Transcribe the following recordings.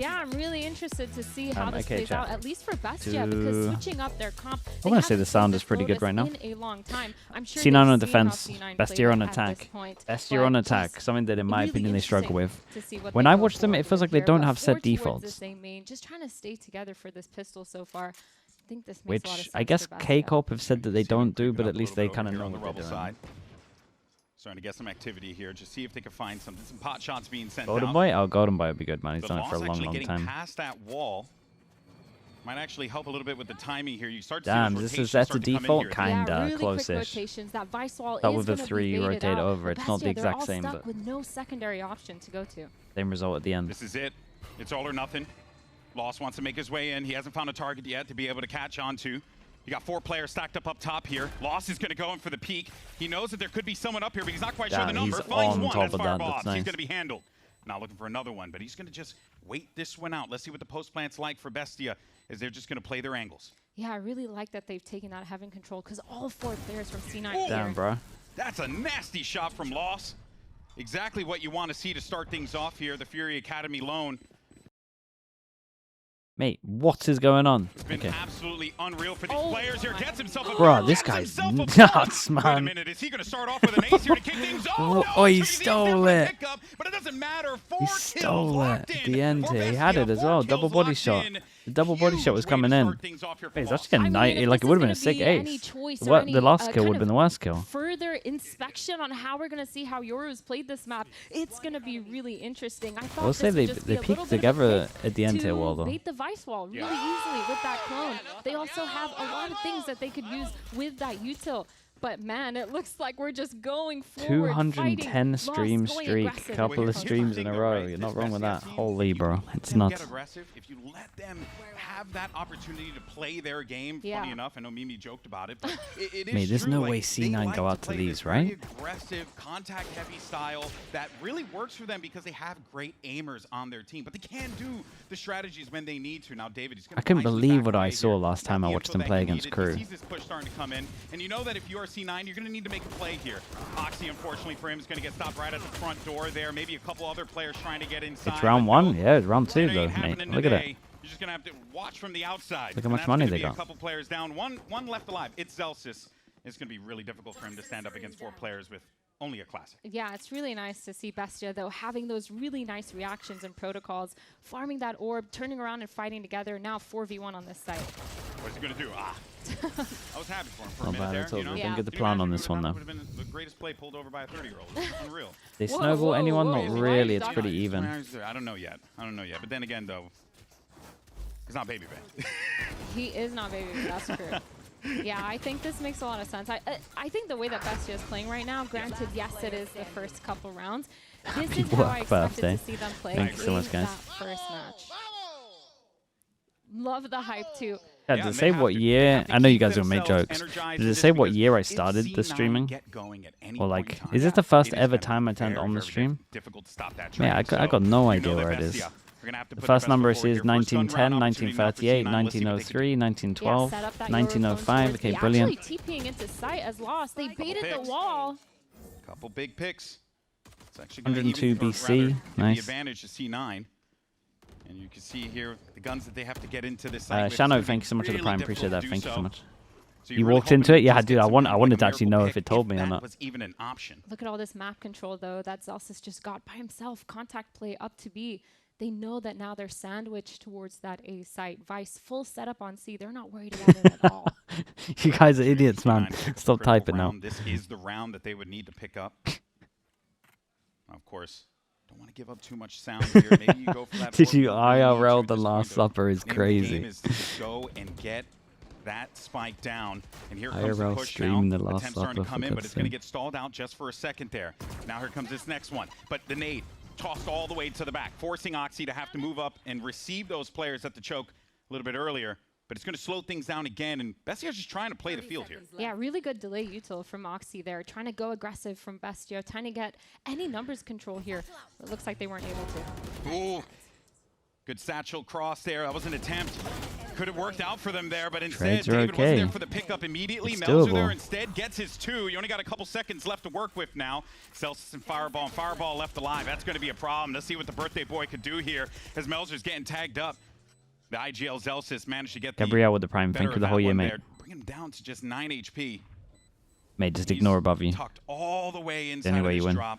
Yeah, I'm really interested to see how this okay, plays out, at least for BESTIA, because switching up their comp. I want to say the sound is pretty good right now. C9 on defense, BESTIA on attack. BESTIA on attack, something that in my opinion they struggle with. When I watch them, it feels like they don't have set defaults. Just trying to stay together for this pistol so far. I think this makes Which a lot of sense I guess for K-Corp have said that they don't do, but at least they kind of know on the what rebel they're side. doing. Starting to get some activity here. Just see if they can find some pot shots being sent Golden out. Boy? Oh, Golden Boy would be good, man. He's But done it for a Loss long, actually long getting time. past that wall might actually help a little bit with the timing here. You start to Damn, see this those is that's a rotations start to come in default, here. kinda really close-ish. That But with the 3 you rotate over, it's not the exact same, stuck but with no secondary option to go to. same result at the end. This is it. It's all or nothing. Loss wants to make his way in. He hasn't found a target yet to be able to catch on to. You got 4 players stacked up top here. Loss is going to go in for the peak. He knows that there could be someone up here, but he's not quite sure the number. He's Finds on one. top That's of that. Fireball. That's nice. He's going to be handled. Not looking for another one, but he's going to just wait this one out. Let's see what the post plant's like for BESTIA, as they're just going to play their angles. Yeah, I really like that they've taken out having control, because all 4 players from C9 Damn, bro. That's a nasty shot from Loss. Exactly what you want to see to start things off here. The Fury Academy lone. Mate, what is going on? It's been absolutely unreal for these players here. Gets himself a Bro, this guy's nuts, Wait a man. minute, is he going to start off with an ace here to kick things off? Oh, No, he Trees stole there it. for the pickup, but it doesn't matter. 4 He kills stole it locked at in the end for here. He had BESTIA. it as 4 well. kills Double body locked shot. in. The double body shot was Huge way to coming in. start things off here for Hey, it's Loss. actually a night. Like, it would have been a sick ace. The last kill would have been the worst kill. Further inspection on how we're going to see how Yoru's played this map. It's going to be really interesting. I thought We'll say this would just be they a little peaked bit of a together pick at the end here, to well, though. bait the Vice Wall really easily with that clone. They also have a lot of things that they could use with that util. But man, it looks like we're just going forward. 210 stream streak, couple of streams in a row. You're not wrong with that. Holy, bro, it's nuts. Get aggressive. If you let them have that opportunity to play their game, funny enough, I know Mimi joked about it, but it is Mate, there's true. no Like, way they C9 like go to out to play these, this very right? aggressive, contact-heavy style that really works for them because they have great aimers on their team, but they can do the strategies when they need to. Now, David, he's I couldn't nicely believe back what away I saw here. last time Got I the watched info them that play he against needed. Crew. He sees this push starting to come in, and you know that if you are C9, you're going to need to make a play here. Oxy, unfortunately for him, is going to get stopped right at the front door there. Maybe a couple other players trying to get inside. It's round 1? Yeah, it's round 2, though, mate. Look at it. You're just going to have to watch from the outside. Look how much money they got. A couple players down. One left alive. It's Zelsis. It's going to be really difficult for him to stand up against 4 players with only a classic. Yeah, it's really nice to see BESTIA, though, having those really nice reactions and protocols, farming that orb, turning around and fighting together. Now 4v1 on this site. What's he going to do? I was happy for him for a Not minute bad there. at all. You know? Didn't get the plan on this one, though. Would have been the greatest play pulled over by a 30-year-old. Unreal. They snowball anyone? Not really. It's pretty even. I don't know yet. But then again, though, he's not Baby Bay. He is not Baby Bay, that's true. Yeah, I think this makes a lot of sense. I think the way that BESTIA is playing right now, granted, yes, it is the first couple rounds. This is how I expected to see them play Thank you so much, guys. that first match. Love the hype, too. Yeah, does it say what year? I know you guys are gonna make jokes. Does it say what year I started the streaming? Or like, is this the first ever time I turned on the stream? Yeah, I got no idea where it is. The first number I see is 1910, 1938, 1903, 1912, 1905. Okay, brilliant. Actually TPing into sight as Lost. They baited the wall. Couple big picks. It's actually 102 BC. Nice. The advantage to C9. And you can see here the guns that they have to get into this. Shano, thank you so much for the prime. Appreciate that. Thank you so much. You walked into it? Yeah, dude, I wanted to actually know if it told me or not. Was even an option. Look at all this map control, though, that Zelsis just got by himself. Contact play up to B. They know that now they're sandwiched towards that A site. Vice, full setup on C. They're not worried about it at all. You guys are idiots, man. Stop typing now. This is the round that they would need to pick up. Of course, don't want to give up too much sound here. Maybe you go for that. Did you IRL the Last Supper is crazy. The game is to go and get that spike down. And here comes IRL the push stream now. the Last Attempt starting Supper, to come for in, but God's it's going to sake. get stalled out just for a second there. Now here comes this next one. But the nade tossed all the way to the back, forcing Oxy to have to move up and receive those players at the choke a little bit earlier. But it's going to slow things down again, and BESTIA's just trying to play the field here. Yeah, really good delay util from Oxy there. Trying to go aggressive from BESTIA, trying to get any numbers control here. It looks like they weren't able to. Ooh. Good satchel cross there. That was an attempt. could have worked out for them there, but instead Trades are David okay. wasn't there for the pickup immediately. It's Melzer doable. there instead gets his 2. You only got a couple seconds left to work with now. Celsius and Fireball left alive. That's going to be a problem. Let's see what the birthday boy could do here as Melzer's getting tagged up. The IGL Celsius managed to get Gabriel with the prime. Thank you for the whole year, mate. Bring him down to just 9 HP. Mate, just ignore above you. Tucked all the way inside Anyway, of you this win. drop.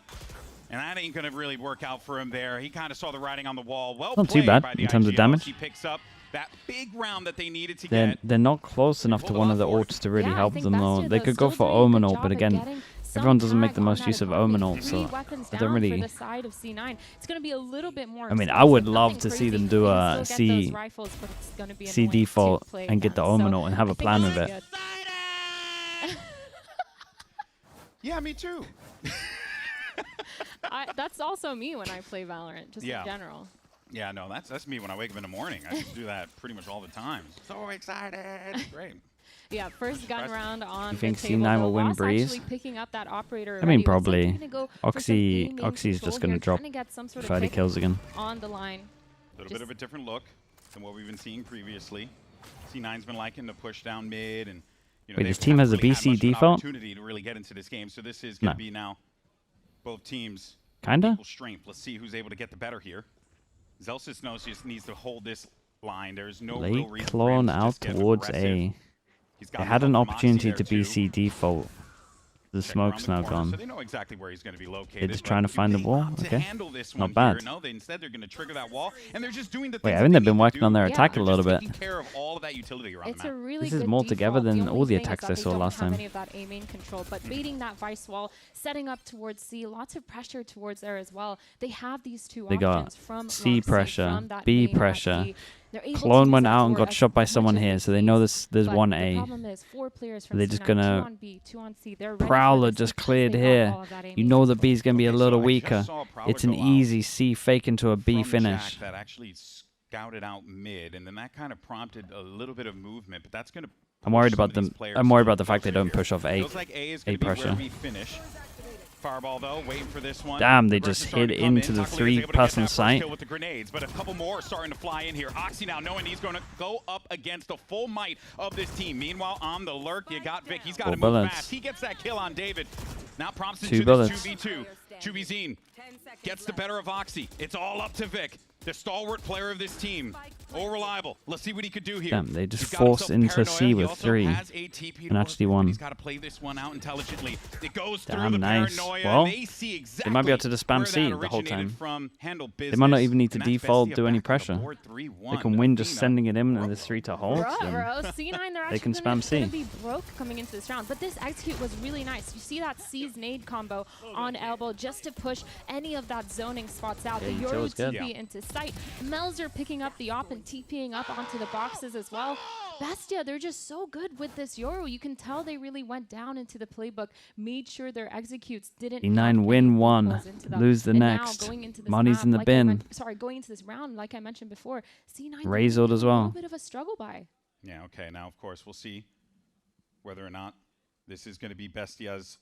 And that ain't going to really work out for him there. He kind of saw the writing on the wall. Well Not too played bad by the in terms of IGL. damage. He picks up that big round that they needed to They're, get. they're not close enough to one of the ults to really Yeah, I help think them though. Bestia, They though, could go still for doing a Omen good ult, job but of again, getting some everyone doesn't make tag the on most that use of economy. Omen ult, 3 so weapons I don't down really. for the side of C9. It's going to be a little bit more I mean, I expensive, would love nothing to see them crazy. do They a can still get those C rifles, but it's gonna be C annoying to default play and get the against. Omen So ult and have a I think plan it's with it. good. Yeah, me too. That's also me when I play Valorant, just in general. Yeah, no, that's me when I wake up in the morning. I just do that pretty much all the time. So excited. Great. Yeah, first gun round on You think the table. C9 though. will win Lost Breeze? actually picking up that operator I mean, already. Looks like probably. they're gonna go for some aiming Oxy's control just going to here, drop trying to get some sort of 30 pick kills again. on the line. A little bit of a different look than what we've been seeing previously. C9's been liking to push down mid, and you know, Wait, they this team has a haven't really BC had much of an default? opportunity to really get into this game. So this is going to be now both teams Kinda? equal strength. Let's see who's able to get the better here. Zelsis knows he just needs to hold this line. There's no real Late reason for clone him to out just get towards aggressive. A. He's got They had help an from Moxie opportunity there to too. BC default. The Check around smoke's the now corner, so gone. they know exactly where he's going to be located. They're just but trying to do find the they wall? opt to Okay. handle this Not one bad. Here? No, instead they're going to trigger that wall, and they're just doing the Wait, things haven't that they been need to working on do. their attack a Yeah. little Just bit? taking care of all of that utility around It's the a map. really This is good more together default. than The all the only thing attacks is I that saw they don't last have time. any of that aiming control, but baiting that vice wall, setting up towards C, lots of pressure towards there as well. They have these two They got options from C Moxie, pressure, from that B main at pressure. B. They're able to Clone use went that out and door got as shot by much someone as here, they so they please, know there's but one the A. problem is 4 players from They're just C9, gonna- 2 on B, 2 on C. They're ready for Prowler this just because cleared they got here. all of that You aiming know the control. B's going to be a Okay, little so I just weaker. saw Prowler It's an go out easy C fake into a B from finish. Jack that actually scouted out mid, and then that kind of prompted a little bit of movement, but that's going to. I'm worried about them. I'm worried about the fact they don't push off A. Feels like A is A going to be where pressure. we finish. Fireball though, waiting for this one. Damn, they Aggressive just starting hit to come into in. the Taco Lee is able to get three-person that first site. kill with the grenades, but a couple more are starting to fly in here. Oxy now knowing he's going to go up against the full might of this team. Meanwhile, on the lurk, you got Vic. He's got to 4 move bullets. fast. He gets that kill on David. Now prompts 2 into bullets. this 2v2. 2v-Zine gets the better of Oxy. It's all up to Vic, the stalwart player of this team. Oh, reliable. Let's see what he could do here. Damn, they just He's got forced himself into paranoia. C He with also 3 has ATP to and work actually with, but won. He's got to play this one out intelligently. It goes through Damn, the nice. paranoia. Well, they see exactly might be able to just spam where C that the whole originated time. From. Handle They might not business, even need to and that's default, Bestia do any back on the pressure. board, 3-1. They can win just Athena. sending it in and there's 3 to hold. Bruh, and bro. C9, they're They actually can gonna, spam C. gonna be broke coming into this round. But this execute was really nice. You see that C's nade combo on elbow just to push any of that zoning spots out. Yeah, The util Yoru is good. TP Yeah. into sight. Melzer picking up the op and TPing up onto the boxes as well. Bestia, they're just so good with this Yoru. You can tell they really went down into the playbook, made sure their executes didn't have E9 any win 1, loopholes into them. lose the And now next. going into this Money's map, in the like bin. going into this round, like I mentioned before, C9 Razor'd as a well. little bit of a struggle by. Yeah, okay. Now, of course, we'll see whether or not this is going to be Bestia's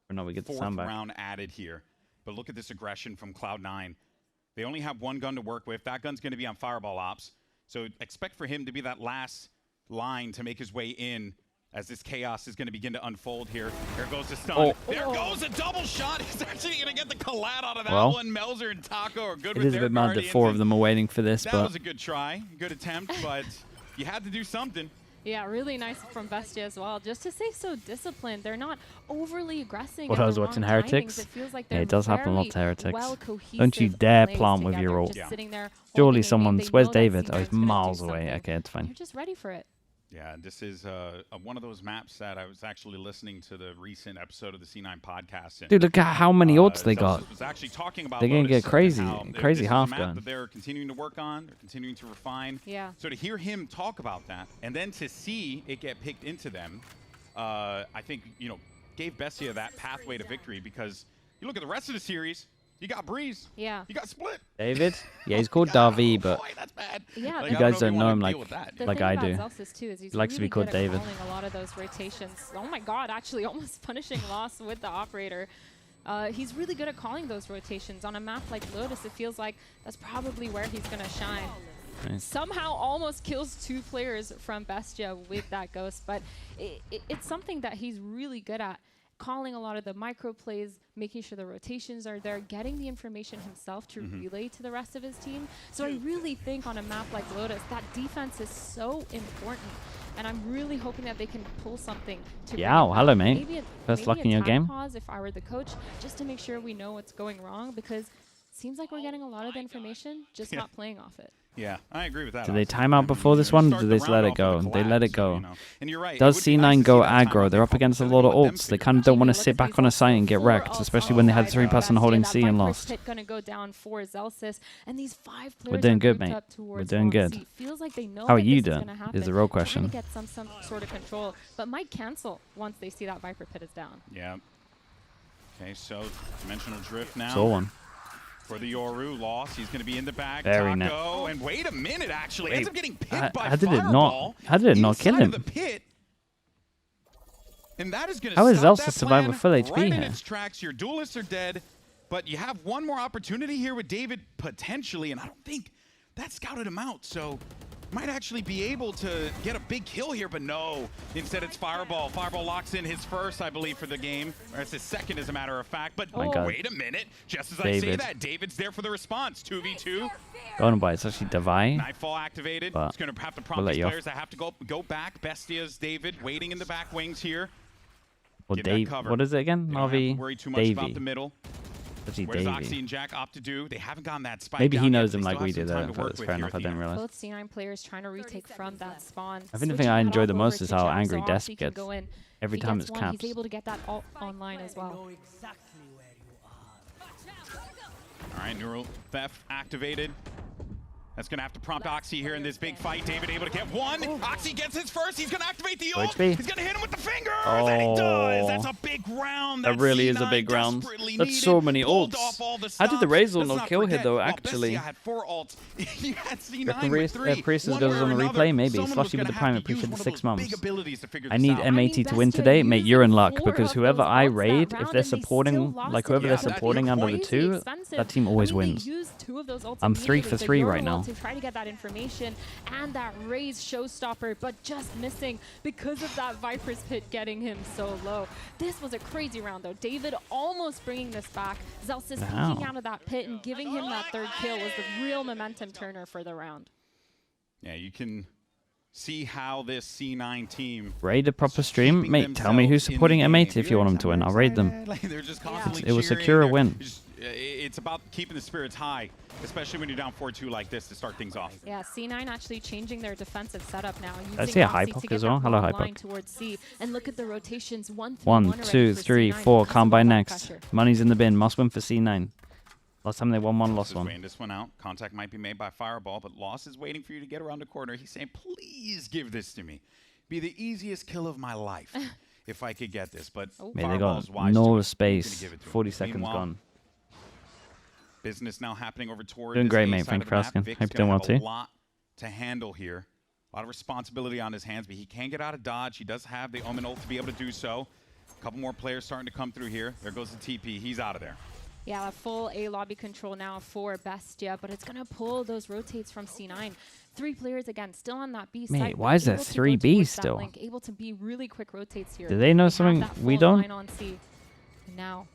Or no, we get the 4th sound back. round added here. But look at this aggression from Cloud9. They only have one gun to work with. That gun's going to be on Fireball Ops. So expect for him to be that last line to make his way in as this chaos is going to begin to unfold here. There goes the stun. Oh. There goes a double shot. He's actually going to get the collab out of that Well, one. Melzer and Taco are good It with is a their bit mad that Guardians, 4 of and them are waiting for this, that but was a good try, good attempt, but you had to do something. Yeah, really nice from Bestia as well. Just to stay so disciplined, they're not overly aggressive. What, I was watching Heretics? It feels like Yeah, they're it does happen a lot very to Heretics. well cohesive Don't you dare plays plant with together, your ult. just Yeah. sitting there surely holding a game. someone's... They Where's know that David? Oh, he's C9's gonna do miles away. something. Okay, it's fine. You're just ready for it. Yeah, this is one of those maps that I was actually listening to the recent episode of the C9 podcast. And, Dude, look at how many ults they got. Celsius was actually talking about They're gonna Lotus get crazy- and how crazy this is a half map gun. that they're continuing to work on, they're continuing to refine. Yeah. So to hear him talk about that, and then to see it get picked into them, I think, you know, gave Bestia that pathway to victory, because you look at the rest of the series, you got Breeze, Yeah. you got Split. David? Yeah, he's called Davi, but Boy, that's bad. Yeah, Like, You I guys if don't know wanna him deal like- with that. The Like thing I about do. Celsius too is he's He likes to really be called good at David. calling a lot of those rotations. Oh my God, actually almost punishing loss with the operator. He's really good at calling those rotations. On a map like Lotus, it feels like that's probably where he's going to shine. Nice. Somehow almost kills 2 players from BESTIA with that ghost, but it's something that he's really good at. Calling a lot of the micro plays, making sure the rotations are there, getting the information himself to relay to the rest of his team. So I really think on a map like Lotus, that defense is so important. And I'm really hoping that they can pull something to hello, mate. First luck in your game. Pause if I were the coach, just to make sure we know what's going wrong, because it seems like we're getting a lot of the information, just not playing off it. Yeah, I agree with that. Did they time out before this one? Or did they just let it go? They let it go. And you're right. Does C9 go aggro? They're up against a lot of ults. They kind of don't want to sit back on a site and get wrecked, especially when they had 3-person holding C and lost. Gonna go down for Zelsis, and these 5 players We're doing good, mate. We're doing good. Feels like they know How are you doing? Is the real question. Get some sort of control, but might cancel once they see that Viper pit is down. Yeah. Okay, so dimensional drift now. Saw one. For the Yoru loss, he's going to be in the back. Very Taco, and wait a minute, actually. Ends up getting picked by how did Fireball. How did it not kill him? The pit. And that is going How is to Zelsis survive with full HP right here? in its tracks. Your duelists are dead, but you have one more opportunity here with David, potentially, and I don't think that scouted him out, so might actually be able to get a big kill here, but no. Instead, it's Fireball. Fireball locks in his first, I believe, for the game. Or it's his second, as a matter of fact. But wait a minute. Just as I say that, David's there for the response. 2v2. Going by, it's actually Divine. Nightfall activated. It's going to have to prompt these players that have to go back. Bestia's David waiting in the back wings here. Well, Dave, what is it again? Navi, worry too much about the middle. What does Davey. Oxy and Jack opt to do? They haven't gotten that spike. Maybe he knows yet. him like we did. That's fair enough. I didn't realize. Both C9 players trying to retake from that spawn. I think the thing I enjoy the most is how angry Desp gets every time it's caps. He's able to get that online as well. All right, Neural Theft activated. That's going to have to prompt Oxy here in this big fight. David able to get one. Oxy gets his first. He's going to activate the ult. He's going to hit him with the fingers. And he does. That's a big round. That really is a big round. That's so many ults. How did the Razor not kill here, though, actually? Had 4 ults. You had C9 with 3. Priestess goes on the replay? Maybe. Slushy with the prime. Appreciate the 6 months. I need M80 to win today. Mate, you're in luck, because whoever I raid, if they're supporting, like whoever they're supporting under the 2, that team always wins. I'm 3 for 3 right now. To try to get that information and that raise showstopper, but just missing because of that Viper's pit getting him so low. This was a crazy round though. David almost bringing this back. Zelsis peeking out of that pit and giving him that 3rd kill was the real momentum turner for the round. Yeah, you can see how this C9 team raid a proper stream. Mate, tell me who's supporting M80 if you want them to win. I'll raid them. They're just constantly it will secure a win. It's about keeping the spirits high, especially when you're down 4-2 like this to start things off. Yeah, C9 actually changing their defensive setup now. I see a high puck as well. Hello, high puck. Towards C. And look at the rotations. 1, 2, 3, 4. Combine next. Money's in the bin. Must win for C9. Last time they won one, lost one. Weighing this one out. Contact might be made by Fireball, but Loss is waiting for you to get around the corner. He's saying, please give this to me. Be the easiest kill of my life if I could get this. But they got no space. 40 seconds gone. Business now happening over towards doing great, mate. Thanks for asking. Hope you're doing well too. A lot to handle here. A lot of responsibility on his hands, but he can get out of dodge. He does have the Omen ult to be able to do so. A couple more players starting to come through here. There goes the TP. He's out of there. Yeah, full A lobby control now for BESTIA, but it's going to pull those rotates from C9. 3 players again, still on that B site. Mate, why is there 3 Bs still? Able to be really quick rotates here. Do they know something we don't? On C. Now,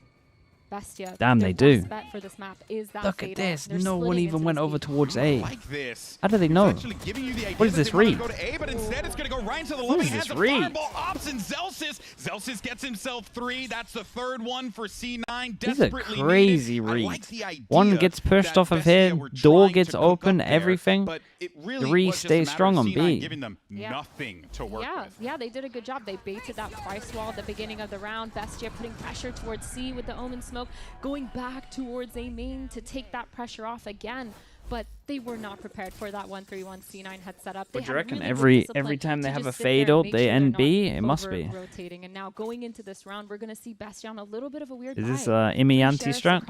BESTIA. Damn, they do. Bet for this map is that look at this. They're no one even went over towards A. Like this. How do they know? What is this read? Go to A, but instead it's going to go right into the what is this read? Zelsis gets himself 3. That's the 3rd one for C9. This is a crazy read. Like one gets pushed off of here. Door gets open. Everything. But it really 3 stay strong on B. Giving them nothing to work with. Yeah, they did a good job. They baited that price wall at the beginning of the round. BESTIA putting pressure towards C with the Omen smoke. Going back towards A main to take that pressure off again, but they were not prepared for that 1-3-1 C9 had set up. But you reckon every time they have a fade ult, they end B? It must be. Rotating, and now going into this round, we're going to see BESTIA on a little bit of a weird. Is this Imi anti-strat?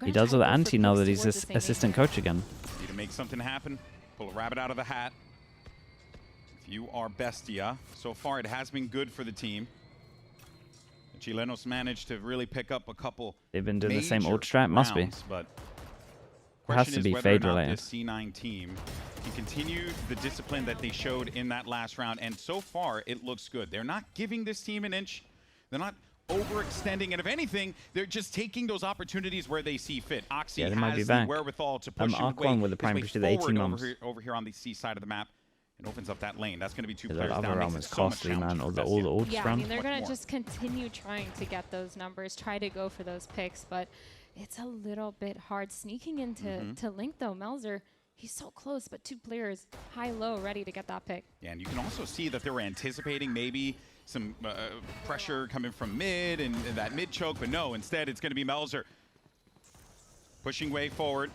He does with the anti now that he's this assistant coach again. Need to make something happen. Pull a rabbit out of the hat. If you are BESTIA, so far it has been good for the team. Chilenos managed to really pick up a couple. They've been doing the same ult strat, must be. But has to be fade related. This C9 team can continue the discipline that they showed in that last round, and so far it looks good. They're not giving this team an inch. They're not overextending, and if anything, they're just taking those opportunities where they see fit. Oxy has the wherewithal to push with the prime push to the 18 months over here on the C side of the map. It opens up that lane. That's going to be 2 that players other down. realm is costly, man. All the ults yeah, run. I mean, they're going to just continue trying to get those numbers, try to go for those picks, but it's a little bit hard. Sneaking into to Link, though, Melzer, he's so close, but 2 players high-low ready to get that pick. Yeah, and you can also see that they were anticipating maybe some pressure coming from mid and that mid choke, but no, instead it's going to be Melzer pushing way forward.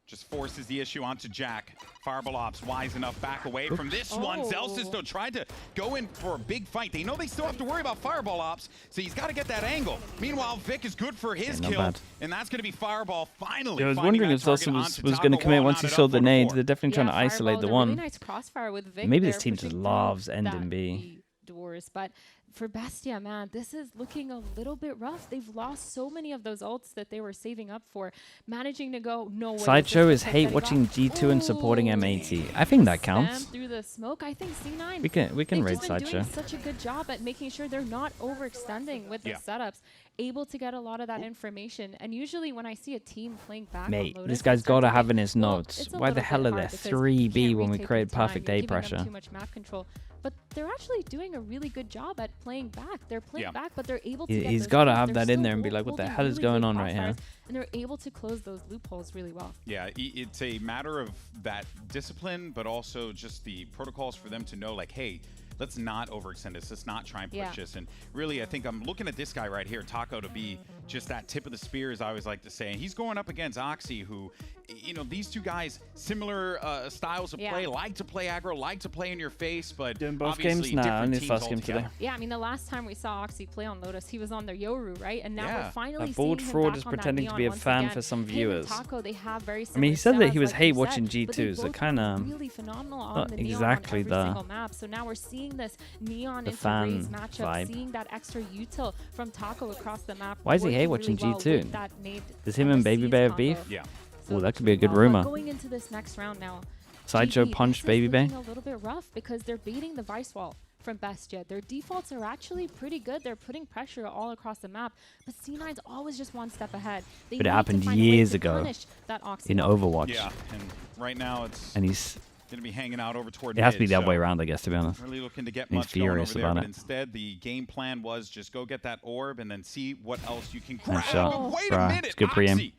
Just forces the issue onto Jack. Fireball Ops wise enough back away from this one. Zellsis though tried to go in for a big fight. They know they still have to worry about Fireball Ops, so he's got to get that angle. Meanwhile, Vic is good for his kill, and that's going to be Fireball finally. I was wondering if Zellsis was going to commit once he saw the nade. They're definitely trying to isolate the one. Really nice crossfire with Vic. Maybe this team just loves ending B. Doors, but for BESTIA, man, this is looking a little bit rough. They've lost so many of those ults that they were saving up for. Managing to go no way. Sideshow is hate watching G2 and supporting M80. I think that counts. Through the smoke, I think C9. We can raid Sideshow. Doing such a good job at making sure they're not overextending with the setups. Able to get a lot of that information, and usually when I see a team playing back, mate, on Lotus, this guy's got to have in his notes. Why the hell are there 3B when we create perfect A pressure? Too much map control. But they're actually doing a really good job at playing back. They're playing back, but they're able to He's got to have that in there and be like, what the hell is going on right here? And they're able to close those loopholes really well. Yeah, it's a matter of that discipline, but also just the protocols for them to know, like, hey, let's not overextend this. Let's not try and push this. And really, I think I'm looking at this guy right here, Taco, to be just that tip of the spear, as I always like to say. And he's going up against Oxy, who, you know, these 2 guys, similar styles of play, like to play aggro, like to play in your face, but doing both obviously games now. different Only teams first game altogether. today. Yeah, I mean, the last time we saw Oxy play on Lotus, he was on their Yoru, right? And now we're finally that seeing bold him fraud back is on pretending that to be a Neon fan once for some again. viewers. Taco, they have very I mean, he said that he was like hate watching G2, so kind of really phenomenal on not the Neon exactly on every single map. So now we're seeing this Neon into Raze matchup, seeing that extra util from Taco across the map. Why is he hate watching G2? Does him and Baby Bay have beef? Yeah. Oh, that could be a good rumor. Going into this next round now, Sideshow punched Baby Bay. A little bit rough because they're beating the Vice Wall from BESTIA. Their defaults are actually pretty good. They're putting pressure all across the map, but C9's always just one step ahead. But it happened years ago in Overwatch. Yeah, and right now it's he's going to be hanging out over toward it has to be the other way around, I guess, to be honest. Really looking to get he's much going over there, about but it. instead the game plan was just go get that orb and then see what else you can grab. Nice shot. Wait a minute, it's good pre-aim.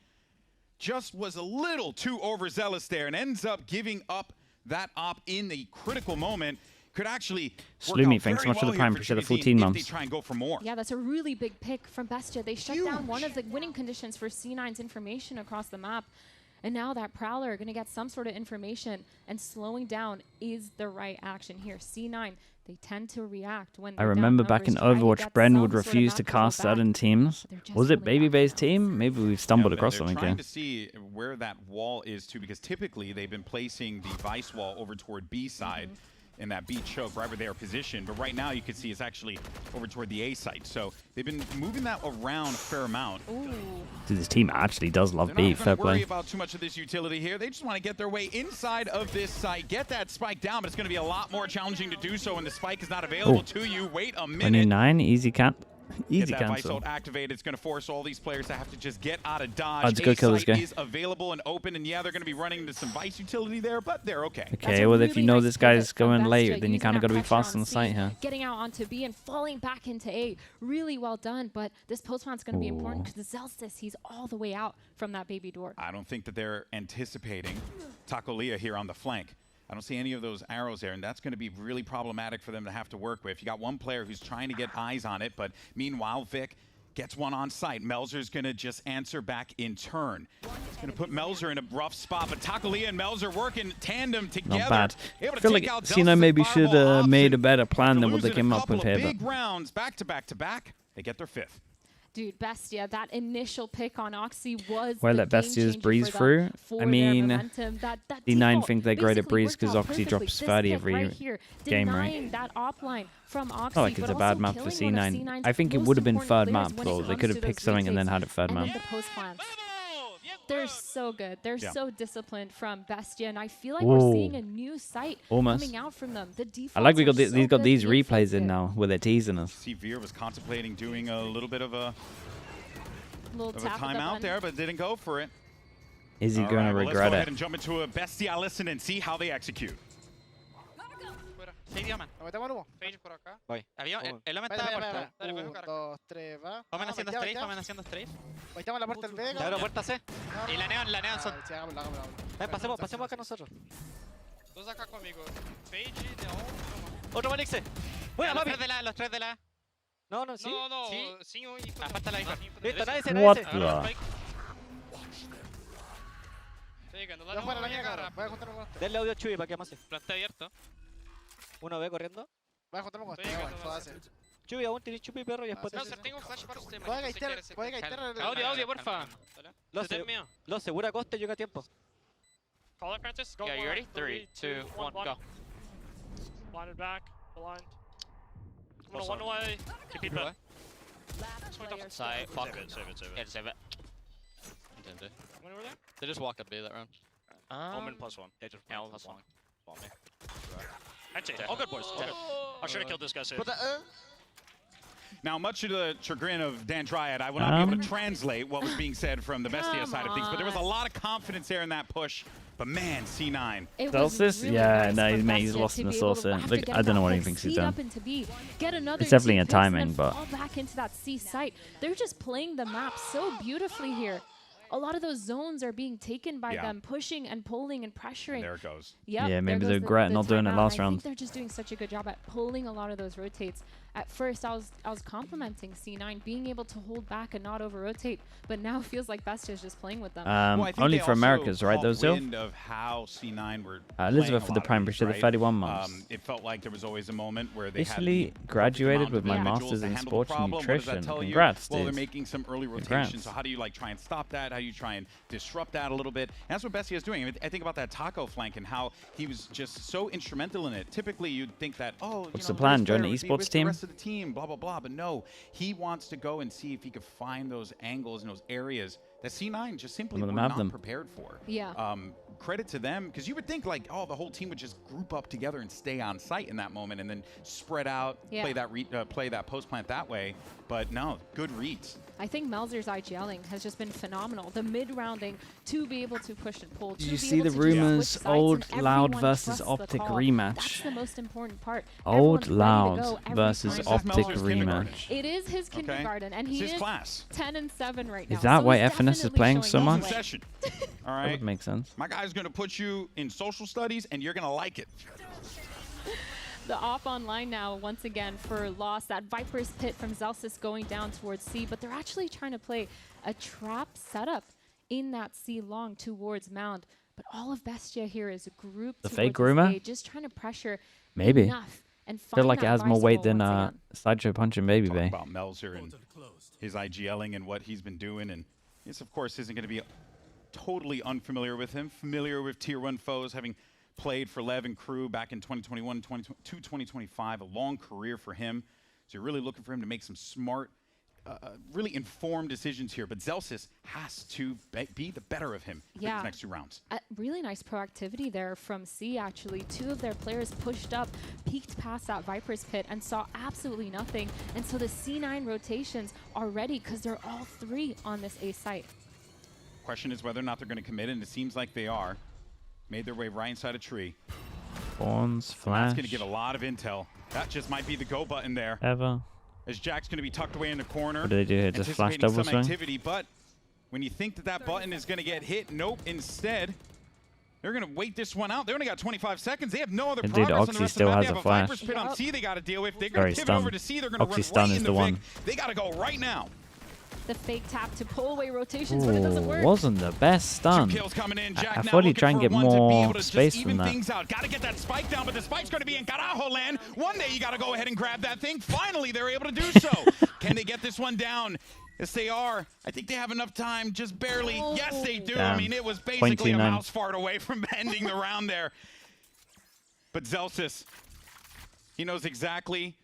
Just was a little too overzealous there and ends up giving up that op in the critical moment. Could actually Sloomy, thanks so much for the prime. Appreciate the 14 months. Try and go for more. Yeah, that's a really big pick from BESTIA. They shut down one of the winning conditions for C9's information across the map. And now that Prowler are going to get some sort of information, and slowing down is the right action here. C9, they tend to react when I remember back in Overwatch, Bren would refuse to cast certain teams. Was it Baby Bay's team? Maybe we've stumbled across something here. Trying to see where that wall is too, because typically they've been placing the Vice wall over toward B side. In that B choke, right where they are positioned. But right now you can see it's actually over toward the A site. So they've been moving that around a fair amount. Dude, this team actually does love B. Fair play. Worry about too much of this utility here. They just want to get their way inside of this site, get that spike down, but it's going to be a lot more challenging to do so when the spike is not available to you. Wait a minute. 29, easy cap. Easy get that cancel. Vice activated. It's going to force all these players to have to just get out of dodge. Let's go kill this guy. Is available and open, and yeah, they're going to be running into some Vice utility there, but they're okay. Okay, well, if you know this guy's going late, then you kind of got to be fast on the site here. Getting out onto B and falling back into A. Really well done, but this post plant's going to be important because the Zellsis, he's all the way out from that baby door. I don't think that they're anticipating Taco Leah here on the flank. I don't see any of those arrows there, and that's going to be really problematic for them to have to work with. You got one player who's trying to get eyes on it, but meanwhile, Vic gets one on site. Melzer's going to just answer back in turn. It's going to put Melzer in a rough spot, but Taco Leah and Melzer work in tandem together. Not bad. I feel like Cena maybe should have made a better plan than what they came up with here. Big rounds back to back to back. They get their 5th. Dude, BESTIA, that initial pick on Oxy was well, let Bestia's breeze through. I mean, D9 think they're great at breeze because Oxy drops 30 every game, right? That offline from Oxy, I like it's a bad map for C9. I think it would have been third map, though. They could have picked something and then had it third map. The post plans. They're so good. They're so disciplined from BESTIA, and I feel like Ooh. we're seeing a new sight Almost. coming out from them. The defaults I like we got are so these got good, these the replays influence in good. now where they're teasing us. See, Veer was contemplating doing a little bit of a Little tap of the timeout button. there, but didn't go for it. Is he going to Let's regret go ahead it? and jump into a BESTIA listen and see how they execute. Sí, Diamond. Lo metemos al humo. Phage por acá. Voy. Había, Uno. el hombre Vaya, estaba vaya, puerta. vaya. Dale, puedes jugar acá. 2, 3, va. Vamen haciendo strafe, vamen haciendo strafe. Estamos en la puerta del B. Te abro puerta C. Y la neon son. Sí, hagámoslo, hagámoslo. Ven, pasemos acá nosotros. Dos acá conmigo. Phage, neon. Otro Malix. Buena, papi. Los tres de la. No, no, sí. No, Sí. sí. Ah, falta la Viper. Listo, nadie se, What nadie se. the? Voy a jugar a la mía, cabrón. Voy a juntarme con este. Denle audio a Chuy para que más. Planté abierto. Uno B corriendo. Voy a juntarme con este. Venga, Bueno, no, hace. Chuy, aún tenés Chuy, perro, y después. sí, sí. Tengo flash para usted. Voy a gaitear. Audio, porfa. Lo segura coste, llega a tiempo. Call it, Francis. Yeah, you ready? 3, 2, 1, go. Blinded back, blind. I'm Also- gonna one away. Keep it back. Side, fuck. Save it. Yeah, save it. When were they? They just walked up B that round. Omen +1. Yeah, just yeah, plus one. Spawn me. Actually, all good boys. All good. I should have killed this guy soon. Now, much to the chagrin of Dan Triad, I will not be able to translate what was being said from the BESTIA side of things, but there was a lot of confidence there in that push. But man, C9. It was Celsius? really Yeah, nice no, for mate, he's BESTIA lost to in the be able sauce to there. have Look, to get I don't know that what he whole thinks he's seed done. up into B, get another It's definitely two a picks, and timing, then but- fall back into that C site. They're just playing the map so beautifully here. A lot of those zones are being taken by them, pushing and pulling and pressuring. And there it goes. Yep, Yeah, maybe there they goes regret the not doing it timeout, last and I round. think they're just doing such a good job at pulling a lot of those rotates. At first, I was complimenting C9 being able to hold back and not over rotate, but now it feels like BESTIA is just playing with them. Well, I think Only they for also Americas, right? caught Those two. wind of how C9 were Elizabeth playing for a the lot Prime of these, Bridge, the right? 31 months. It felt like there was always a moment where they Recently had the graduated amount with of my individuals master's to in handle the sports and problem. What does that nutrition. tell you? Congrats, Well, they're dude. making some early rotations. Congrats. So how do you like try and stop that? How do you try and disrupt that a little bit? And that's what BESTIA is doing. I mean, I think about that taco flank and how he was just so instrumental in it. Typically, you'd think that, oh, What's you the know, plan? this Join player the would be esports with team? The rest of the team, blah blah blah. But no, he wants to go and see if he could find those angles and those areas that C9 just simply Some of were them have not them. prepared for. Yeah. Credit to them, because you would think like, oh, the whole team would just group up together and stay on site in that moment and then spread out, Yeah. play that post plant that way. But no, good reads. I think Melzer's IGLing has just been phenomenal. The mid-rounding to be able to push and pull. Did to you be see able the to just switch rumors? sides Old and Loud everyone versus trusts the Optic call. rematch. That's the most important part. Old Everyone's ready to Loud go every versus time. Optic Melzer's kindergarten. rematch. It is his kindergarten, and It's he his is class. 10-7 right now. Is that so why he's FNS is definitely playing showing so the much? way. Session. All That right. would make sense. My guy's going to put you in social studies, and you're going to like it. The off online now, once again, for loss. That Viper's Pit from Celsius going down towards C, but they're actually trying to play a trap setup in that C long towards Mound. But all of BESTIA here is grouped The towards fake this rumor? A, just trying to pressure Maybe. enough and I feel find like it that has more weight bicycle than once again. Sideshow Punch and Baby Talk Bay. about Melzer and his IGLing and what he's been doing. And this, of course, isn't going to be totally unfamiliar with him. Familiar with Tier 1 foes, having played for Lev and crew back in 2021 to 2025. A long career for him. So you're really looking for him to make some smart, really informed decisions here. But Celsius has to be the better of him for these next 2 rounds. Really nice proactivity there from C, actually. 2 of their players pushed up, peeked past that Viper's Pit, and saw absolutely nothing. And so the C9 rotations are ready because they're all 3 on this A site. Question is whether or not they're going to commit, and it seems like they are. Made their way right inside a tree. Fawns, That's Flash, going to give a lot of intel. That just might be the go button there. Ever. As Jack's going to be tucked away in the corner. What do they do here? Just flash anticipating double some swing? activity, but when you think that that button is going to get hit, nope. Instead, they're going to wait this one out. They only got 25 seconds. They have no other Indeed, progress on Oxy the rest still of the map. has They a have flash. Viper's Pit on C they got to deal with. They're Very going to pivot over stunned. to C. They're going to Oxy run stun right is in the the one. Vic. They got to go right now. The fake tap to pull away rotations, but it doesn't work. Wasn't the best stun. 2 kills coming in. Jack I now thought he'd looking try and for get one to be more able to just space even from that. things out. Got to get that spike down, but the spike's going to be in Carajo land. One day you got to go ahead and grab that thing. Finally, they're able to do so. Can they get this one down? Yes, they are. I think they have enough time, just barely. Yes, they do. Damn. I mean, it was basically a 0.29. mouse fart away from ending the round there. But Celsius, he knows exactly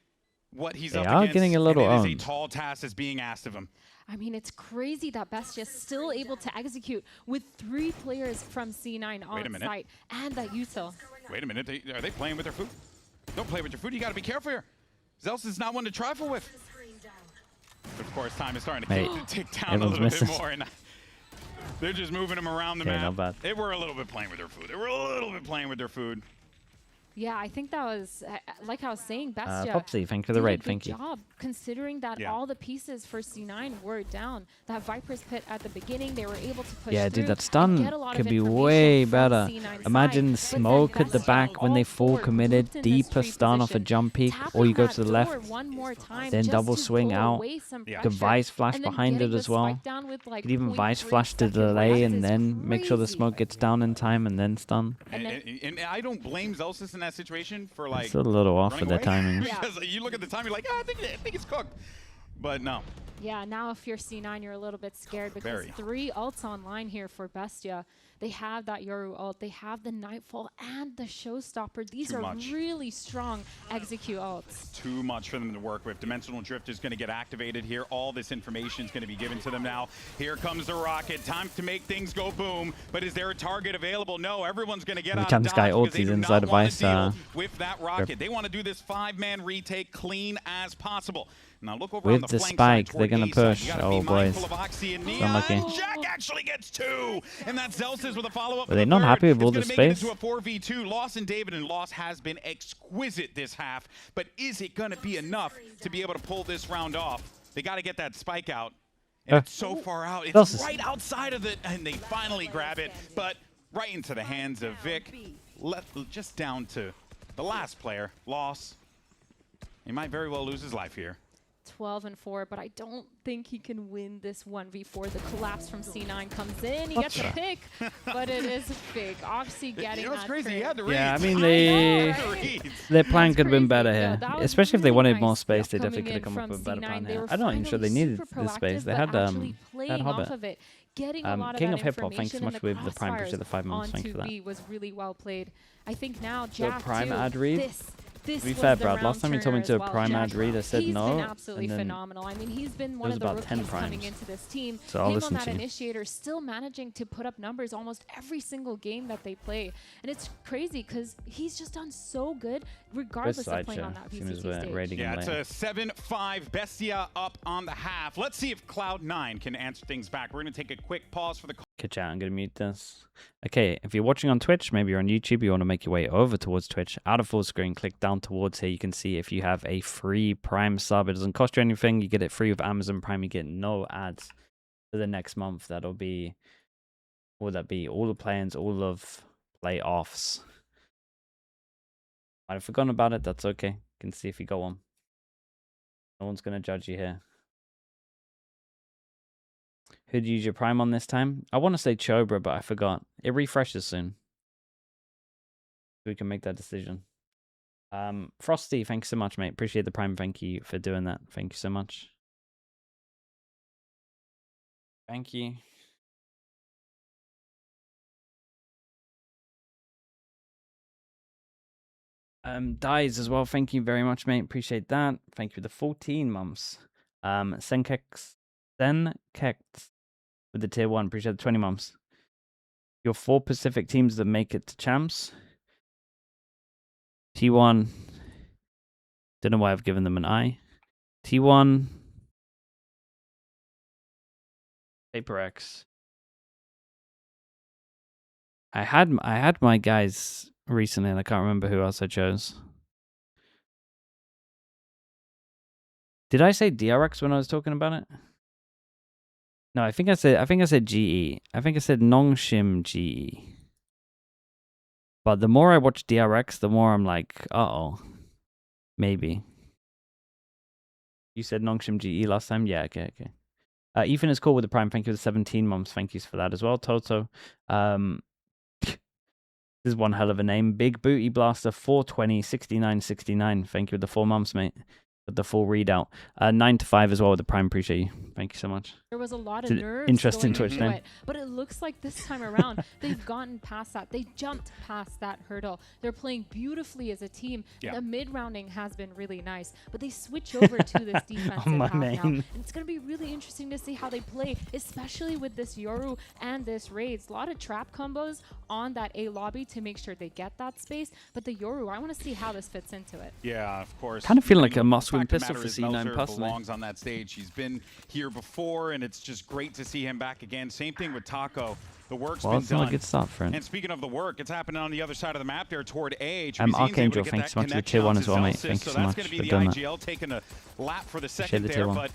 what he's They up are against. getting a little and it is owned. a tall task that's being asked of him. I mean, it's crazy that BESTIA is still able to execute with 3 players from C9 on site and that util. Wait a minute, are they playing with their food? Don't play with your food, you gotta be careful here. Zeus is not one to trifle with. But of course, time is starting to tick down a little bit more. And they're just moving them around the map. Not bad. They were a little bit playing with their food. They were a little bit playing with their food. Yeah, I think that was, like I was saying, BESTIA Popsy, thank you for the raid. Thank you. job, considering that all the pieces for C9 were down. That Viper's Pit at the beginning, they were able to push Yeah, through dude, that stun and get a lot could of be information way from better. C9's Imagine the side. But smoke then at the BESTIA back when they full forward, committed, looped in this deeper tree stun off a position, jump peek, tapping or you go that to the door left, one more time then just double to swing pull out. away some You could pressure, vice flash and then behind getting it the as well. spike down with, like, You could even vice 0.3 flash to second delay rest and is then make sure the crazy. smoke gets down in time and then stun. And I don't blame Zelsis in that situation for like It's a little off with their timing. because you look at the time, you're like, I think it's cooked. But no. Yeah, now if you're C9, you're a little bit scared because 3 ults online here for BESTIA. They have that Yoru ult, they have the Nightfall and the Showstopper. These are really strong execute ults. Too much for them to work with. Dimensional Drift is going to get activated here. All this information is going to be given to them now. Here comes the rocket. Time to make things go boom. But is there a target available? No, everyone's going to get out of this guy ults, he's inside of Vice. With that rocket. They want to do this 5-man retake clean as possible. Now look over on With the the flank spike, side they're going to push. Oh, boys. Unlucky. Jack actually gets 2. And that's Zelsis with a follow-up. Were they not happy with all the space? Into a 4v2. Loss and David, and Loss has been exquisite this half. But is it going to be enough to be able to pull this round off? They got to get that spike out. And it's so far out. It's right outside of it. And they finally grab it. But right into the hands of Vic. Just down to the last player. Loss. He might very well lose his life here. 12-4, but I don't think he can win this 1v4. The collapse from C9 comes in. He gets a pick, but it is big. Oxy getting you know what's that crazy? He had the reads. Yeah, I mean, their plan could have been better here. Especially if they wanted more space, they definitely could have come up with a better plan here. I'm not even sure they needed this space. They had Hobbit. Getting a lot of King that of Hip Hop, thanks so information much with the Prime push of the 5 months. Thank you for that. Was really well played. I think now Jack Prime too, ad read. This to be was fair, the Brad, last time you told me to round turner prime as well. ad read, I said He's no. Been absolutely and then phenomenal. I mean, he's been one of the about 10 rookies coming primes. into this team. So I'll Him listen on that to you. initiator, still managing to put up numbers almost every single game that they play, and it's crazy because he's just done so good regardless of playing on that VCT stage. Yeah, it's a 7-5 Bestia up on the half. Let's see if Cloud9 can answer things back. We're going to take a quick pause for the Good chat, I'm going to mute this. Okay, if you're watching on Twitch, maybe you're on YouTube, you want to make your way over towards Twitch, out of full screen, click down towards here. You can see if you have a free Prime sub. It doesn't cost you anything. You get it free with Amazon Prime. You get no ads for the next month. That'll be, what would that be? All the play-ins, all of playoffs. I've forgotten about it. That's okay. You can see if you go on. No one's going to judge you here. Who'd you use your Prime on this time? I want to say Chobra, but I forgot. It refreshes soon. We can make that decision. Frosty, thanks so much, mate. Appreciate the Prime. Thank you for doing that. Thank you so much. Thank you. Dies as well. Thank you very much, mate. Appreciate that. Thank you for the 14 months. Senkex with the tier 1. Appreciate the 20 months. Your 4 Pacific teams that make it to champs. T1. Don't know why I've given them an I. T1. Paper X. I had my guys recently, and I can't remember who else I chose. Did I say DRX when I was talking about it? No, I think I said GE. I think I said Nongshim GE. But the more I watch DRX, the more I'm like, uh-oh. Maybe. You said Nongshim GE last time? Yeah, okay. Ethan is cool with the Prime. Thank you for the 17 months. Thank you for that as well. Toto. This is one hell of a name. Big Booty Blaster 420 6969. Thank you for the 4 months, mate. with the full readout. 9 to 5 as well with the Prime. Appreciate you. Thank you so much. There was a lot of It's an nerves interesting going Twitch into name. it, but it looks like this time around they've gotten past that. They jumped past that hurdle. They're playing beautifully as a team. Yeah. The mid-rounding has been really nice, but they switch over to this defensive my half now. main. And it's going to be really interesting to see how they play, especially with this Yoru and this Raids. A lot of trap combos on that A lobby to make sure they get that space, but the Yoru, I want to see how this fits into it. Yeah, of course. Kind of feeling like a The must-win fact of the pistol matter for is C9 Melzer personally. belongs on that stage. He's been here before, and it's just great to see him back again. Same thing with Taco. The work's Well, been it's not a done. good start for him. And speaking of the work, it's happening on the other side of the map there toward A. Archangel, thanks so much for the tier 1 as well, mate. Thank you so much That's for going to be doing the that. IGL taking a lap for the Appreciate second the tier there, 1. but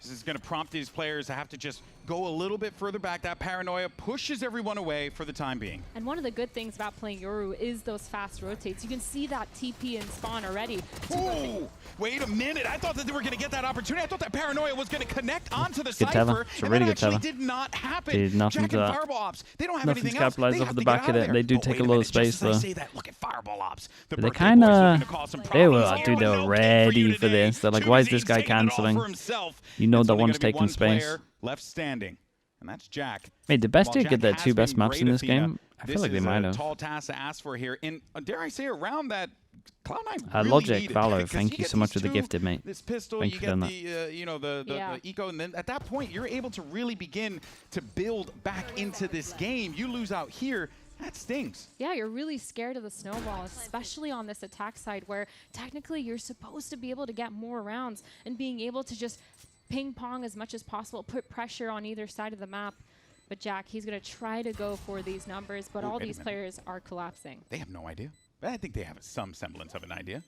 this is going to prompt these players to have to just go a little bit further back. That paranoia pushes everyone away for the time being. And one of the good things about playing Yoru is those fast rotates. You can see that TP and spawn already. Ooh, wait a minute. I thought that they were going to get that opportunity. I thought that paranoia was going to connect onto the Good tether. Cypher. It's a And really that good actually tether. did not happen. Dude, nothing Jack to and that. Fireball Ops, they don't have Nothing's anything else. capitalized They off have the to get back out of it. there. They do But take wait a lot of minute, space, just as I though. say that, look at Fireball Ops. The They birthday kind boy's looking of... to cause some They were, problems dude, here. they No were cake for you ready for today. this. They're like, Too why is busy this guy taking it all for canceling? himself. You know It's that only one's gonna be taking one space. player left standing, and that's Jack. Mate, did While BESTIA Jack get their has 2 best been maps in great, this Athena, game? I feel this like they is might a have. tall task to ask for here, and dare I say, around that Cloud9 really Logic, needed, Valo, because thank you get so much these for the two, gifted, mate. This pistol, Thank you you for get doing the you know the eco, and then at that point you're able to really begin to build back into this game. You lose out here, that stings. Yeah, you're really scared of the snowball, especially on this attack side where technically you're supposed to be able to get more rounds and being able to just ping pong as much as possible, put pressure on either side of the map. But Jack, he's going to try to go for these numbers, but all these players are collapsing. They have no idea. I think they have some semblance of an idea.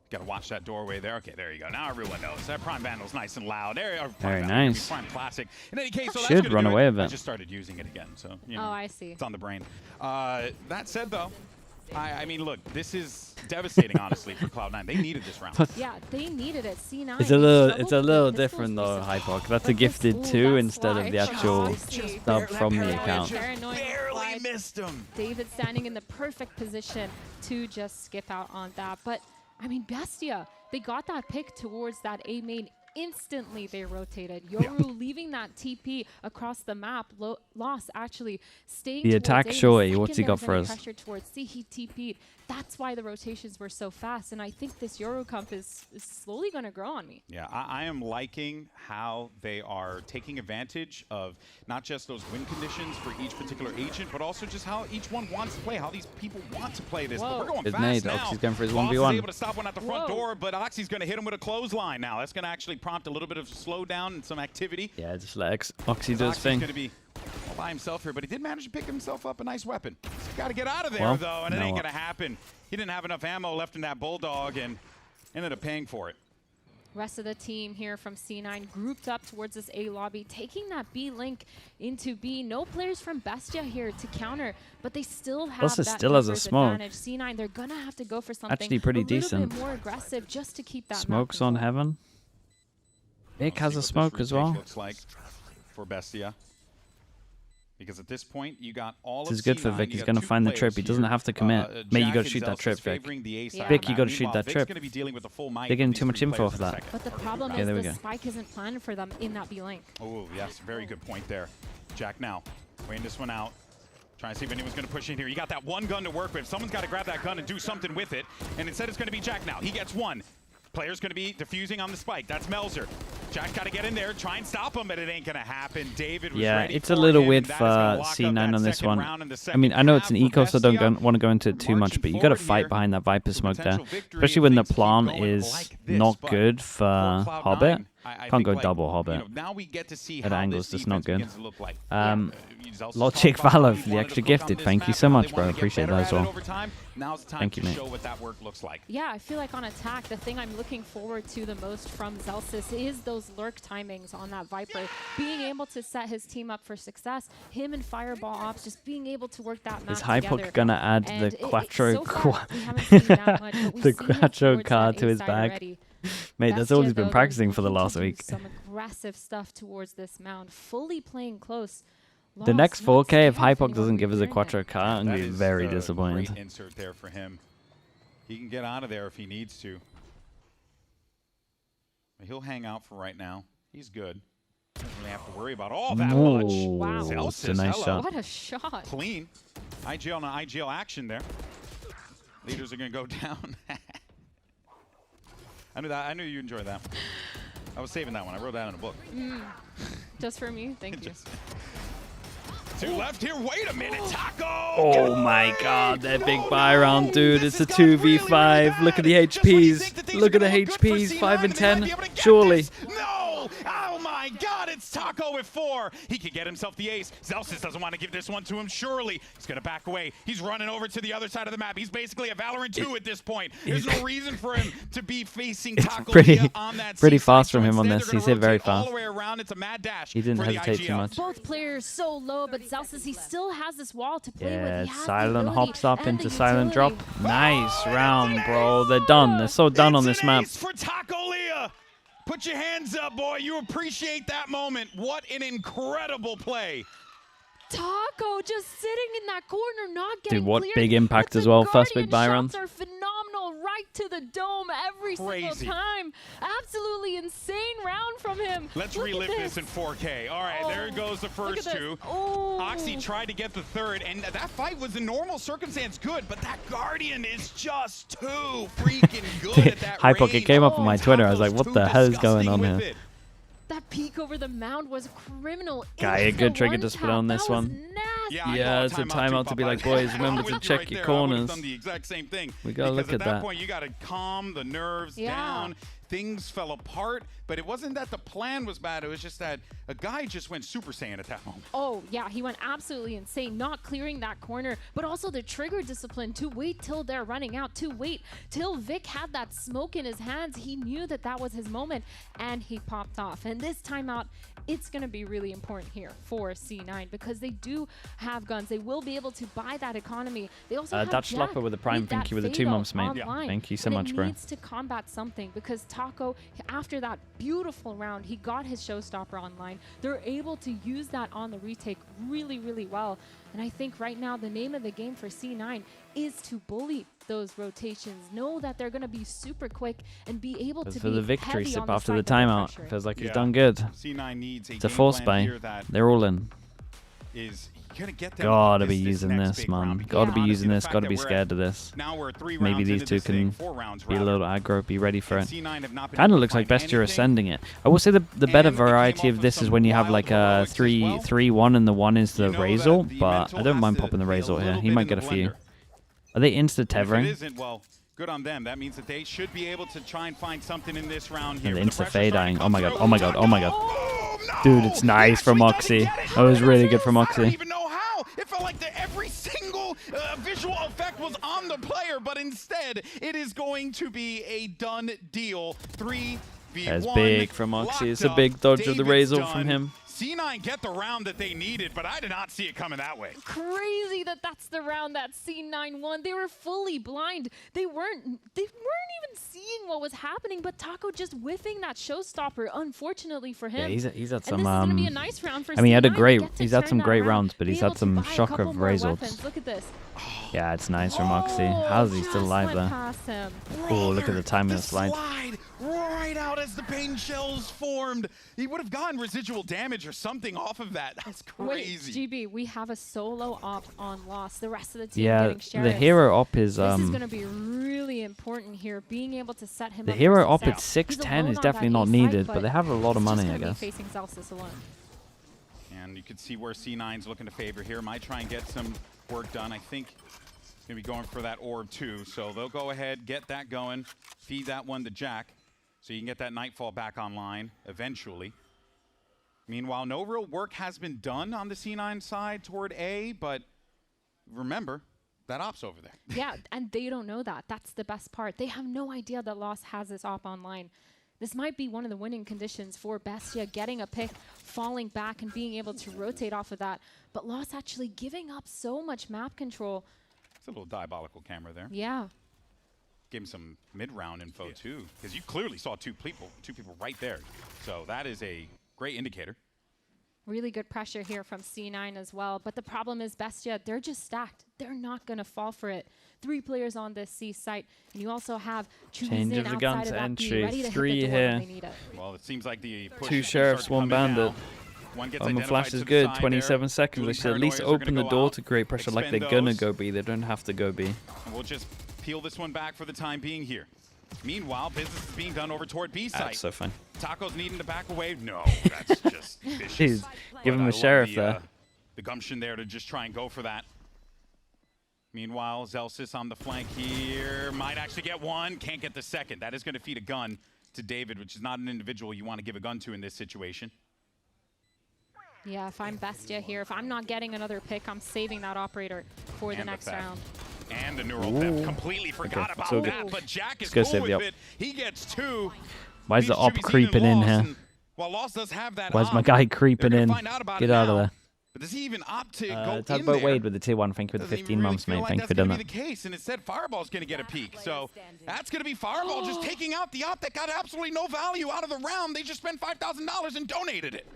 Got to watch that doorway there. Okay, there you go. Now everyone knows. That Prime Vandal's nice and loud. There, Very Vandal, nice. Prime Classic. In any case, so that's Should gonna run do away it. with it. I just started using it again, so you know, Oh, I see. it's on the brain. That said, though, I mean, look, this is devastating, honestly, for Cloud9. They needed this round. Yeah, they needed it. C9. It's they a little, struggled it's a with little the pistols different though, recently. Hypoc. That's a But gifted this- 2 that's instead of why the actual Honestly, stub from the paranoia, account. paranoia Barely slide. missed him. David standing in the perfect position to just skip out on that. But, I mean, Bestia, they got that pick towards that A main. Instantly, they rotated. Yoru leaving that TP across the map. Loss actually staying The towards attack A. The shorty, what's he second got there for was us? any pressure towards C, he TP'd. That's why the rotations were so fast. And I think this Yoru comp is slowly going to grow on me. Yeah, I am liking how they are taking advantage of not just those win conditions for each particular agent, but also just how each one wants to play, how these people want to play this. But we're going Good fast nade. now. Oxy's going for his Boss 1v1. is able to stop one at the front door, but Oxy's going to hit him with a clothesline now. That's going to actually prompt a little bit of slowdown and some activity. Yeah, just let Oxy do his Oxy's thing. going to be all by himself here, but he did manage to pick himself up a nice weapon. He's got to get out of there, Well, though, and it now ain't what? going to happen. He didn't have enough ammo left in that Bulldog and ended up paying for it. Rest of the team here from C9 grouped up towards this A lobby, taking that B link into B. No players from BESTIA here to counter, but they still have Lotus that still has a numbers smoke. advantage. C9, they're gonna have to go for something Actually pretty a little decent. bit more aggressive just to keep that map Smokes on control. heaven. Vic We'll has see a what smoke this as retake well. looks like for Bestia. Because at this point, you got all This of is good for C9, Vic. you He's got going to two find the players trip. He doesn't here. have to commit. Mate, you Jack got to and shoot that Zelsis trip, Vic. favoring the A side Yeah. of Vic, the you map. got to shoot Meanwhile, that Vic's trip. gonna be dealing with the full might They're getting of too these much three info players for in a that. second. But the problem Yeah, is there we the go. spike isn't planned for them in that B link. Oh, yes, very good point there. Jack now, weighing this one out. Trying to see if anyone's going to push in here. You got that one gun to work with. Someone's got to grab that gun and do something with it. And instead it's going to be Jack now. He gets one. Player's going to be defusing on the spike. That's Melzer. Jack's got to get in there, try and stop him, but it ain't going to happen. David was Yeah, ready it's for a little him, weird and that for is gonna lock up C9 that on this second one. round in the I mean, I know it's an second eco, half so for don't Bestia. want to go into it too much, Marching but you got to forward fight here behind that Viper for smoke there. potential victory Especially if when the things keep plan going is like this, not but good for Cloud9, Hobbit. I Can't think, go like, double you Hobbit. know, now we get to see That how angle's this just not defense good. begins to look like. Zelsis Logic talked about Valo he for the wanted extra to cook on gifted. this Thank you map. so Now much, they bro. wanna get Appreciate better that as at it well. over time. Now's the time Thank you, to mate. show what that work looks like. Yeah, I feel like on attack, the thing I'm looking forward to the most from Zelsis is those lurk timings on that Viper. Being able to set his team up for success, him and Fireball Ops just being able to work that map Is together. Hypoc going to add And the Quattro so far, we haven't seen that much, but we've the seen him Quattro towards card that to his A side bag? already. Mate, that's all Bestia, he's been though, they're practicing for the looking last to do week. Some aggressive stuff towards this mound, fully playing close. The Lost, next not 4K, if scared Hypoc anyone doesn't give us a returning it. Quattro card, I'm That going to be is very a disappointed. Great insert there for him. He can get out of there if he needs to. He'll hang out for right now. He's good. Doesn't really have to worry about all that much. Wow. That's a nice shot. What a shot. Clean. IGL on IGL action there. Leaders are going to go down. I knew that. I knew you enjoyed that. I was saving that one. I wrote that in a book. Just for me? Thank you. Two left here. Wait a minute. Taco! Oh my god, that big buy round, dude. It's a 2v5. Look at the HPs. Look at the HPs. 5 and 10. Surely. No! Oh my god, it's Taco with 4. He could get himself the ace. Zelsis doesn't want to give this one to him, surely. He's going to back away. He's running over to the other side of the map. He's basically a Valorant 2 at this point. There's no reason for him to be facing Taco on that pretty C-side. fast from So him on instead, this. they're He's gonna hit very rotate all fast. the way around. It's a mad dash He didn't for the hesitate too IGL. much. Both players so low, but Zelsis, he still has this wall to play Yeah, with. He has silent the ability hops up and the into silent drop. utility. Nice round, bro. They're done. They're so done on It's this an map. ace for Taco Leah. Put your hands up, boy. You appreciate that moment. What an incredible play. Taco just sitting in that corner, not getting Dude, what cleared, big impact but as the well. First Guardian big buy round. shots are phenomenal, right to the dome every Crazy. single time. Absolutely insane round from him. Let's Look relive at this in 4K. All right, there goes the Look at first this. two. Oh. Oxy tried to get the third, and that fight was in normal circumstance good, but that Guardian is just too freaking good at that Hypoc, it range. came up on my Twitter. I was Taco's like, what too the hell is going disgusting on with here? it. That peek over the mound was criminal. Guy, Into a good the trigger one to split tap. on this That was one. nasty. I Yeah, call it's a too, timeout to be Popeye. like, boys, I'm remember with to you check right your there. I would've corners. done the exact same thing. We gotta Because look at at that that. point, you gotta calm the nerves down. Things fell apart, but it wasn't that the plan was bad. It was just that a guy just went Super Saiyan at that moment. Oh, yeah, he went absolutely insane, not clearing that corner, but also the trigger discipline to wait till they're running out, to wait till Vic had that smoke in his hands. He knew that that was his moment, and he popped off. And this timeout, it's going to be really important here for C9 because they do have guns. They will be able to buy that economy. They also have Dutch Jack Slopper with a prime. that Thank you with the 2 Fatal months, mate. online. Thank you so But much, it bro. needs to combat something because Taco, after that beautiful round, he got his showstopper online. They're able to use that on the retake really, really well. And I think right now the name of the game for C9 is to bully those rotations, know that they're going to be super quick and be able to For be the victory heavy sip on the after side the that they're timeout. pressuring. Feels like he's Yeah. done good. C9 needs a It's a game force plan buy. here that They're all in. is gonna get them Gotta up be this using next this, big man. round, because Gotta be honestly, using the this. fact Gotta that be we're scared at- of this. Now we're 3 Maybe rounds these into two this thing, can 4 rounds be a rather. little aggro, be ready for And it. C9 have not been Kind able of to looks like find BESTIA are anything. sending it. I will say the better And it came variety off of this some is when you have wild like a heroics as 3-1 and the 1 is the You know that Razor, the but mental I don't has mind to popping the be a Razor here. little He bit might in get a the few. blender. Are they insta If it tethering? isn't, well, good on them. That means that they should be able to try and find something in this round And here. the But the insta pressure's fade starting dying. to Oh my come god, through. oh my god, oh my god. Oh, no! Dude, it's He nice from actually doesn't Oxy. get it. That was How really does good from this? I don't Oxy. even know how. It felt like every single visual effect was on the player, but instead, it is going to be a done deal. 3v1. That's big from Oxy. It's a big dodge of the Razor from him. C9 get the round that they needed, but I did not see it coming that way. Crazy that that's the round that C9 won. They were fully blind. They weren't even seeing what was happening, but Taco just whiffing that showstopper, unfortunately for him. Yeah, he's had and some. this is going to be a nice round for I mean, he had a C9 to great. get to He's had turn some that great around, rounds, but be he's able had to some buy a shocker couple more Razors. weapons. Look at this. Yeah, it's nice from Oxy. How's he still Just alive went there? past him. Oh, look at the timing of the slide. Right out as the pain shells formed. He would have gotten residual damage or something off of that. That's crazy. Wait, GB, we have a solo op on loss. The rest of the team Yeah, getting shared. the hero op is This is going to be really important here, being able to set him the up. hero for op success. at He's 610 alone is on definitely that not A needed, side, but they have a lot of it's just money, I gonna be guess. facing Zelsis alone. And you can see where C9's looking to favor here. Might try and get some work done. I think he's going to be going for that orb too. So they'll go ahead, get that going, feed that one to Jack, so you can get that Nightfall back online eventually. Meanwhile, no real work has been done on the C9 side toward A, but remember, that op's over there. Yeah, and they don't know that. That's the best part. They have no idea that Lost has this op online. This might be one of the winning conditions for Bestia, getting a pick, falling back, and being able to rotate off of that. But Lost actually giving up so much map control. It's a little diabolical camera there. Yeah. Give him some mid-round info too, because you clearly saw two people right there. So that is a great indicator. Really good pressure here from C9 as well. But the problem is Bestia, they're just stacked. They're not going to fall for it. 3 players on this C site. And you also have Change of the gun to entry. 3 here. Well, it seems like the push 2 sheriffs, 1 bandit. Omen flash is good. 27 seconds. They should at least open the door to create pressure like they're going to go B. They don't have to go B. And we'll just peel this one back for the time being here. Meanwhile, business is being done over toward B site. That's so fun. Taco's needing to back away. No, that's just vicious. Give him a sheriff there. The gumption there to just try and go for that. Meanwhile, Zelsis on the flank here. Might actually get one. Can't get the second. That is going to feed a gun to David, which is not an individual you want to give a gun to in this situation. Yeah, if I'm Bestia here, if I'm not getting another pick, I'm saving that operator for the next round. And the neural theft. Completely forgot about that, but Jack is cool with it. He gets 2. Why is the op creeping in here? While Lost does have that, why is my guy creeping in? Get out of there. But does he even opt to go talk in about there? Wade with the tier 1. Thank you for the 15 months, mate. Thank you for doing that. That's going to be the case, and instead Fireball's going to get a peek. So that's going to be Fireball just taking out the op that got absolutely no value out of the round. They just spent $5,000 and donated it.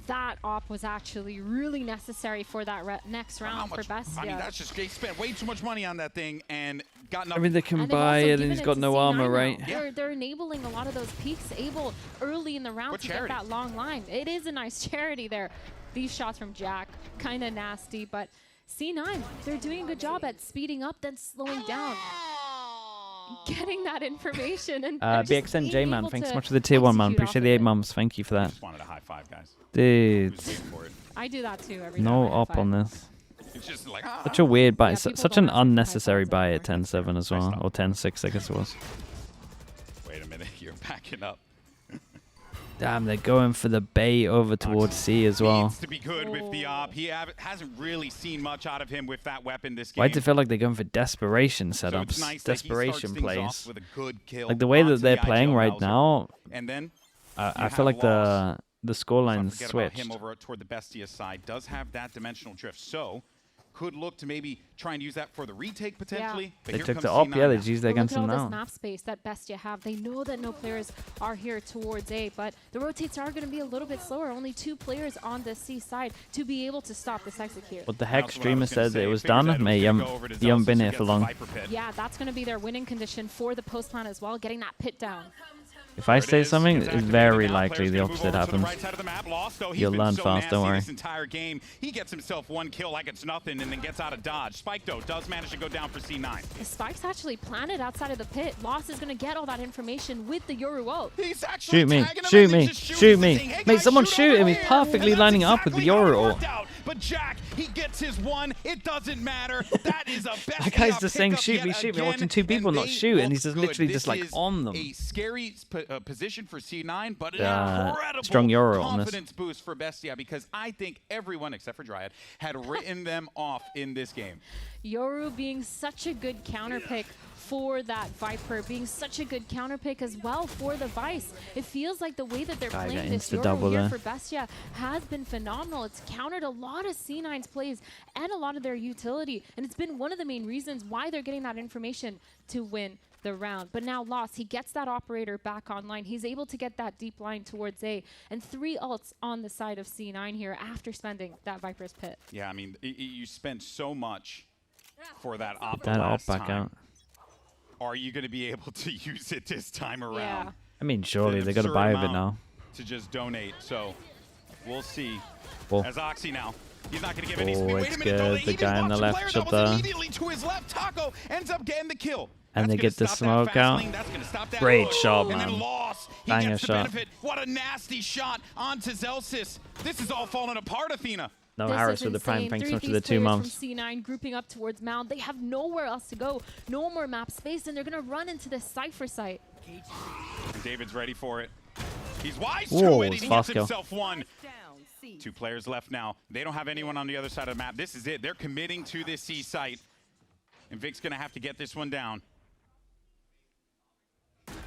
That op was actually really necessary for that next round for Bestia. I mean, that's just, they spent way too much money on that thing and got nothing. I mean, they can buy it and he's got no armor, right? Yeah. They're enabling a lot of those peaks able early in the round to get that long line. It is a nice charity there. These shots from Jack, kind of nasty, but C9, they're doing a good job at speeding up, then slowing down. Getting that information and BXNJ man, thanks so much for the tier 1 man. Appreciate the 8 months. Thank you for that. Just wanted a high five, guys. Dude. I do that too every time. No op on this. It's just like, such a weird buy. Such an unnecessary buy at 10-7 as well. Or 10-6, I guess it was. Wait a minute, you're backing up. Damn, they're going for the bait over towards C as well. Needs to be good with the op. He hasn't really seen much out of him with that weapon this game. Why do it feel like they're going for desperation setups? So nice desperation plays. With a good kill like the way that they're playing right now, and then I feel like the scoreline switched. Him over toward the Bestia side does have that dimensional drift, so could look to maybe try and use that for the retake potentially. Yeah. They took the op, yeah, they used that against them now. Look at all this map space that Bestia have. They know that no players are here towards A, but the rotates are going to be a little bit slower. Only 2 players on the C side to be able to stop this execute. What the heck? Streamer said that it was done? Mate, you haven't been here for long. Yeah, that's going to be their winning condition for the post plan as well, getting that pit down. If I say something, it's very likely the opposite happens. You'll learn fast, don't worry. This entire game, he gets himself 1 kill like it's nothing and then gets out of dodge. Spike, though, does manage to go down for C9. The Spike's actually planted outside of the pit. Lost is going to get all that information with the Yoru ult. Shoot me, shoot me, shoot me. Mate, someone shoot him. He's perfectly lining up with the Yoru ult. But Jack, he gets his 1. It doesn't matter. That is a best. That guy's just saying, shoot me, shoot me. I'm watching 2 people not shoot, and he's just literally just like on them. A scary position for C9, but an incredible strong Yoru on this. Confidence boost for Bestia, because I think everyone except for Dryad had written them off in this game. Yoru being such a good counter pick for that Viper, being such a good counter pick as well for the Vice. It feels like the way that they're playing this Yoru here for Bestia has been phenomenal. It's countered a lot of C9's plays and a lot of their utility, and it's been one of the main reasons why they're getting that information to win the round. But now Lost, he gets that operator back online. He's able to get that deep line towards A, and 3 ults on the side of C9 here after spending that Viper's pit. Yeah, I mean, you spent so much for that op back out. Are you going to be able to use it this time around? Yeah. I mean, surely they got to buy a bit now. To just donate, so we'll see. Well. As Oxy now, he's not going to give any. Oh, it's good. The guy on the left shot there. Immediately to his left, Taco ends up getting the kill. And they get the smoke out. Great shot, man. Banger shot. What a nasty shot onto Zelsis. This is all falling apart, Athena. No Harris with the prime. Thanks so much for the 2 months. From C9 grouping up towards Mound. They have nowhere else to go. No more map space, and they're going to run into this Cypher site. And David's ready for it. He's wise to it. He gets himself 1. 2 players left now. They don't have anyone on the other side of the map. This is it. They're committing to this C site. And Vic's going to have to get this one down.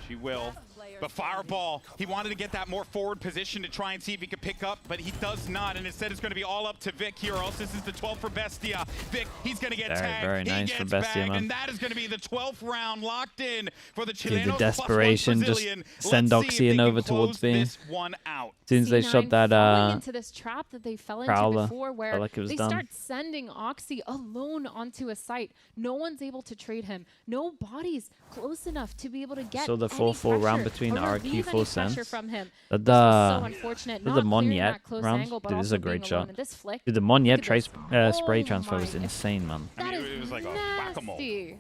She will. But Fireball, he wanted to get that more forward position to try and see if he could pick up, but he does not, and instead it's going to be all up to Vic here. Also, this is the 12th for Bestia. Vic, he's going to get tagged. Very nice for Bestia, man. And that is going to be the 12th round locked in for the Dude, Chilenos. the desperation, just send Oxy over towards B. As As soon as they shot that falling into this trap that they fell into Prowler, before, where like it was they done. start sending Oxy alone onto a site. No one's able to trade him. No bodies close enough to be able to get So the any 4-4 round pressure between or RQ relieve full any pressure sense. from him. The This was so unfortunate. the Not Mon clearing Yet that close round. angle, but Dude, this is also a great being alone shot. in this flick. Dude, the Mon Yet Look at spray this. transfer Oh was my. insane, man. That is it was like a whack-a-mole. nasty.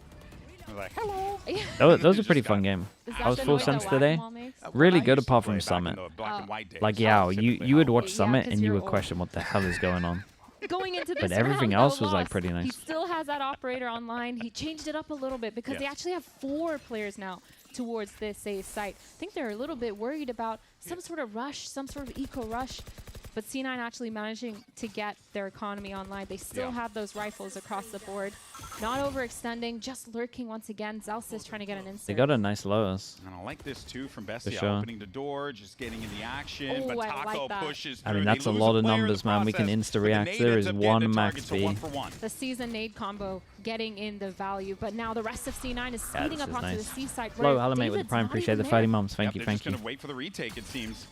Like, hello. That was a pretty fun game. Is I was that the full noise that sense today. whack-a-mole makes? Really I good used to apart play from back in Summit. the black and white days. Like, That's yeah, typically you would how it watch was. Summit 'cause and you you're would old. question what the hell is going on. Going into this But everything round, else though, was, like, lost. pretty nice. He still has that operator online. He changed it up a little bit because they Yes. actually have 4 players now towards this A site. I think they're a little bit worried about some sort of rush, some sort of eco rush. But C9 actually managing to get their economy online. They still have those rifles across the board. Not overextending, just lurking once again. Zelsis trying to get an insert. They got a nice Lotus. And I like this too from Bestia, sure. opening the door, just getting in the action. Oh, but I Taco like that. pushes I mean, through. that's They a lose lot of player in the numbers, man. We can process, insta but the react. nade There ends is up getting one the max target, so B. 1-for-1. The season nade combo getting in the value, but now the rest of C9 is Yeah, speeding this up is onto nice. the C side. Hello, where hello, mate, with the David's Prime. not Appreciate even the 30 there. months. Thank you, They're thank just you. going to wait for the retake, it seems.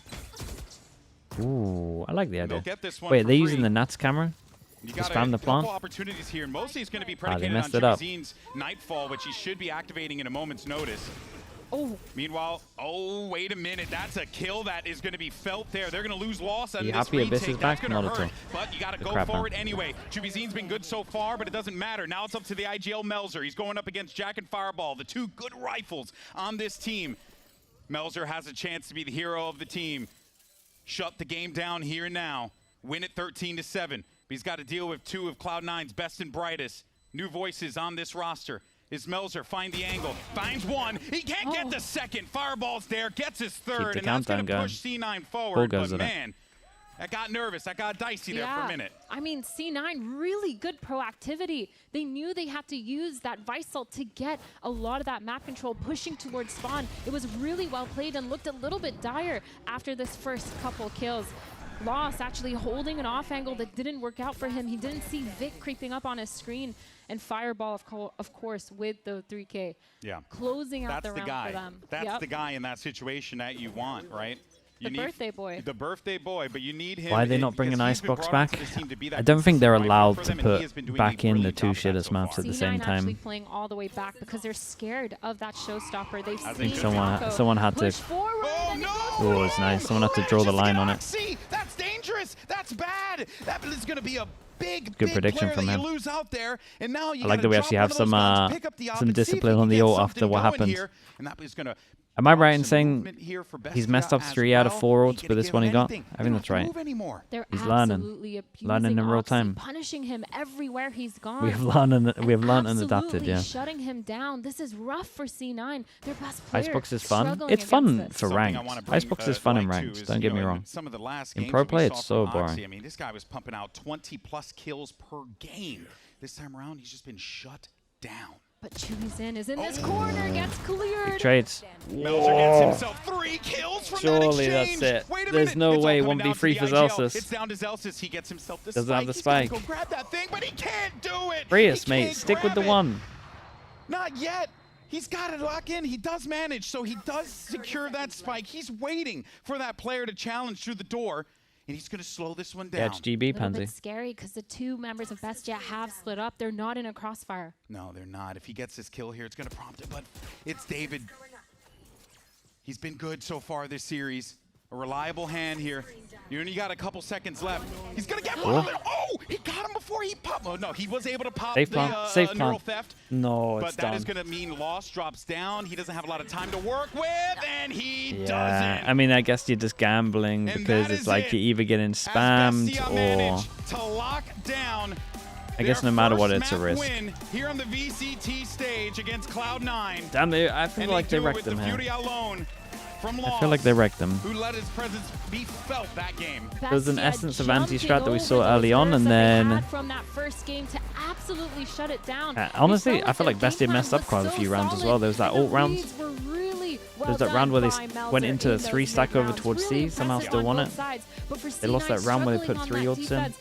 Ooh, I like the And they'll idea. get this one Wait, for they're using free. the Nats camera? You to got spam the a couple plant? opportunities here, and mostly it's going to be they predicated on messed it Jimmy up. Z's Nightfall, which he should be activating in a moment's notice. Oh, Meanwhile, oh, wait a minute. That's a kill that is going to be felt there. They're going to lose loss on You this happy Abyss retake. is That's back? going to Not at hurt. all. But you got to The go crap, forward man. anyway. Jubizin's been good so far, but it doesn't matter. Now it's up to the IGL Melzer. He's going up against Jack and Fireball, the 2 good rifles on this team. Melzer has a chance to be the hero of the team. Shut the game down here and now. Win it 13-7. But he's got to deal with 2 of Cloud9's best and brightest. New voices on this roster. Is Melzer find the angle? Finds one. He can't get the second. Fireball's there. Gets his third. the And that's going countdown to going. push C9 Full forward. goes But at it. man, that got nervous. That got dicey there for a minute. I mean, C9, really good proactivity. They knew they had to use that Vice Salt to get a lot of that map control pushing towards spawn. It was really well played and looked a little bit dire after this first couple kills. Loss actually holding an off angle that didn't work out for him. He didn't see Vic creeping up on his screen. And Fireball, of course, with the 3K. Yeah. Closing out That's the the round guy. for them. That's Yep. the guy in that situation that you want, right? You The birthday boy. The birthday boy, but you need him. Why are they not because bringing he's been Icebox brought into back? this team to be that I don't think they're consistent rifle allowed for to them, and he put has been doing back a in the brilliant 2 job of that shittest so maps far. at the C9 same actually time. playing all the way back because they're scared of that showstopper. They've I seen think someone had to- push forward. Oh and no! Oh, it's nice. Someone had to draw the line on it. See, that's dangerous. That's bad. That is going to be a big prediction player from that him. you lose out there, and now you I like gotta that we drop actually one have of those some, guns, pick up the op, some and see if discipline you on can the get ult after something what going happened. here, and that is going to Am I right in some saying movement here for he's Bestia messed up as 3 out of well? 4 He ults, can but this give one he got? anything. I They think don't that's have to right. move anymore. They're He's learning. absolutely abusing Learning in real Oxy, time. punishing him everywhere he's gone. We have learned and adapted, absolutely yeah. shutting him down. This is rough for C9. Their best player Icebox is fun. struggling It's fun against this. for Something I ranked. wanna bring, Icebox is fun in light to ranked. is, Don't you get know, me in wrong. Some of the last In games pro that we play, saw it's so from Oxy, boring. I mean, this guy was pumping out 20+ kills per game. This time around, he's just been shut down. But Jubizen is in this corner, gets cleared. Trades. Melzer gets himself 3 kills from Surely that that's exchange. it. Wait a There's minute. no It's all way coming 1v3 down to for the IGL. Zelsis. It's down to Zelsis. He gets himself the Doesn't spike. have the He's gotta spike. go grab that thing, but he can't do it. Prius, He mate. can't Stick with the grab it. 1. Not yet. He's got it locked in. He does manage, so he does secure that spike. He's waiting for that player to challenge through the door, and he's going to slow this one down. Yeah, it's GB, A little Pansy. bit scary because the 2 members of Bestia have split up. They're not in a crossfire. No, they're not. If he gets this kill here, it's going to prompt it, but it's David. He's been good so far this series. A reliable hand here. You only got a couple seconds left. He's going to get one of it. Oh, he got him before he popped. Oh, no, he was able to pop Safe the plant. Safe neural plant. theft. No, But it's that done. is going to mean loss drops down. He doesn't have a lot of time to work with, and he Yeah, doesn't. I mean, I guess you're just gambling And because that it's is like it. you're either getting As spammed Bestia or... managed to lock down I guess their no matter what, first it's a map risk. win here on the VCT stage against Cloud9. Damn it, I feel And like they do it wrecked with them the here. Fury alone. from I feel like they wrecked them. who let his presence be felt that game. There was an Bestia essence of jumping anti-strat that we over saw those early on, nerfs and that they then had from that first game to absolutely shut it down. honestly, I feel like Bestia messed up quite a few rounds as well. There was that alt round. There's that round where they went into the 3-stack over towards C, somehow still won it. They lost that round where they put 3 ults in.